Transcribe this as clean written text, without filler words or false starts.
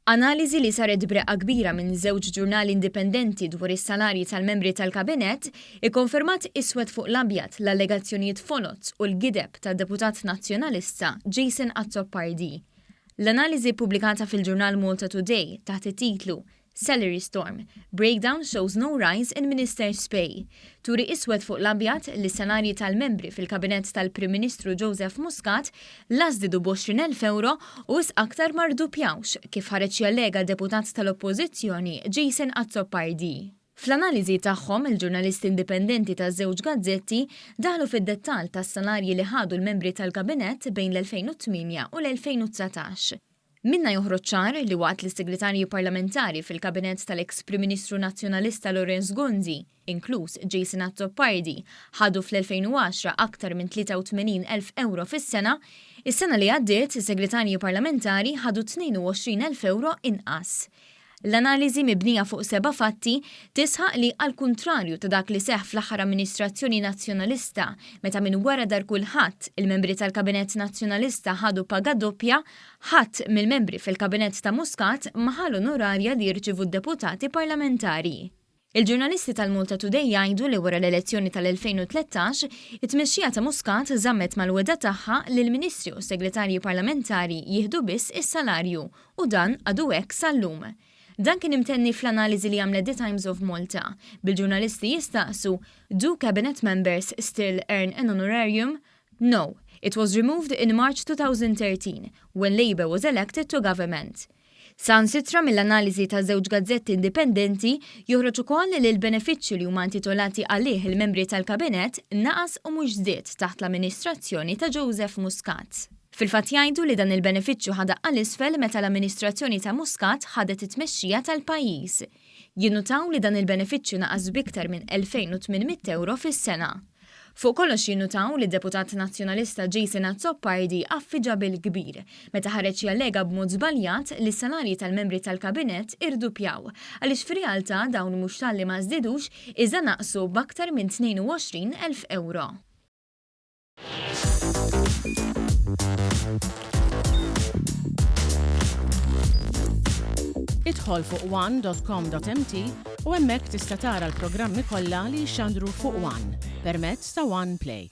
Analiżi li saret breqqa kbira minn żewġ ġurnali indipendenti dwar is-salarji tal-membri tal-Kabinett ikkonfermat iswed fuq l-abjad l-allegazzjonijiet folots u l-gideb tad-Deputat Nazzjonalista Jason Azzopardi. L-analiżi pubblikata fil-ġurnal Malta Today taħt it-titlu Salary Storm – Breakdown shows no rise in Minister's pay. Turi iswed fuq l-abjad li s-salarji tal-membri fil-kabinett tal-Prim Ministru Joseph Muscat lażdidu b'20,000 € u aktar mardupjawx kif ħareġ jallega deputat tal-Oppożizzjoni Jason Azzopardi. Fl-analiżi tagħhom il-ġurnalisti indipendenti taż-żewġ gazzetti daħlu fid-dettall tas-salarji li ħadu l-membri tal-kabinett bejn l-2008 u l-2019. Minna joħroġ ċar li waqt li s-segretarji parlamentari fil-kabinett tal-eks Prim Ministru Nazzjonalista Lorenz Gonzi, inkluż Jason Azzopardi, ħadu fl-2010 aktar minn 83,000 € fis-sena, is-sena li għaddiet is-segretarji parlamentari ħadu 22,000 € inqas. L-analiżi mibnija fuq 7 fatti tisħaq li għal kontrarju ta' dak li seħ fl-aħħar amministrazzjoni nazzjonalista meta minn wara dar kulħadd il-membri tal-Kabinett Nazzjonalista ħadu paga doppja, ħadd mill-membri fil-Kabinett ta' Muscat ma ħallu onorarja li jirċivu d-deputati parlamentari. Il-ġurnalisti tal-Malta Today jgħidu li wara l-elezzjoni tal-2013 it-tmexxija ta' Muscat żammet mal-weda tagħha li l-Ministri u s-Segretarji Parlamentari jieħdu biss is-salarju u dan għadu hekk sal-lum. Dan kien imtenni fl-analiżi li għamlet The Times of Malta. Bil-ġurnalisti jistaqsu, do cabinet members still earn an honorarium? No, it was removed in March 2013 when Labour was elected to government. Sansitra mill-analiżi ta' żewġ gazzetti indipendenti joħroġ ukoll li l-benefiċċju li huma intitolati għalih il-membri tal-Kabinett naqas u mhux żdied taħt l-amministrazzjoni ta' Joseph Muscat. Fil-fatt jgħidu li dan il-benefiċċju ħadaq għall-isfel meta l-amministrazzjoni ta' Muscat ħadet it-tmexxija tal-pajjiż. Jinnutaw li dan il-benefiċċju naqas biktar minn 2,800 € fis-sena. Fuq kollox jinnutaw li d-Deputat Nazzjonalista Jason Azzopardi affiġa bil-kbir meta ħareġ jallega b'mod żbaljat li s-salarji tal-membri tal-Kabinett irdupjaw għaliex fir-realtà dawn mhux talli ma żdiedux iżda naqsu b'aktar minn 22,000 €. Idħol fuq one.com.mt u hemmhekk tista' tara l-programmi kollha li jxandru fuq One permezz ta' One Play.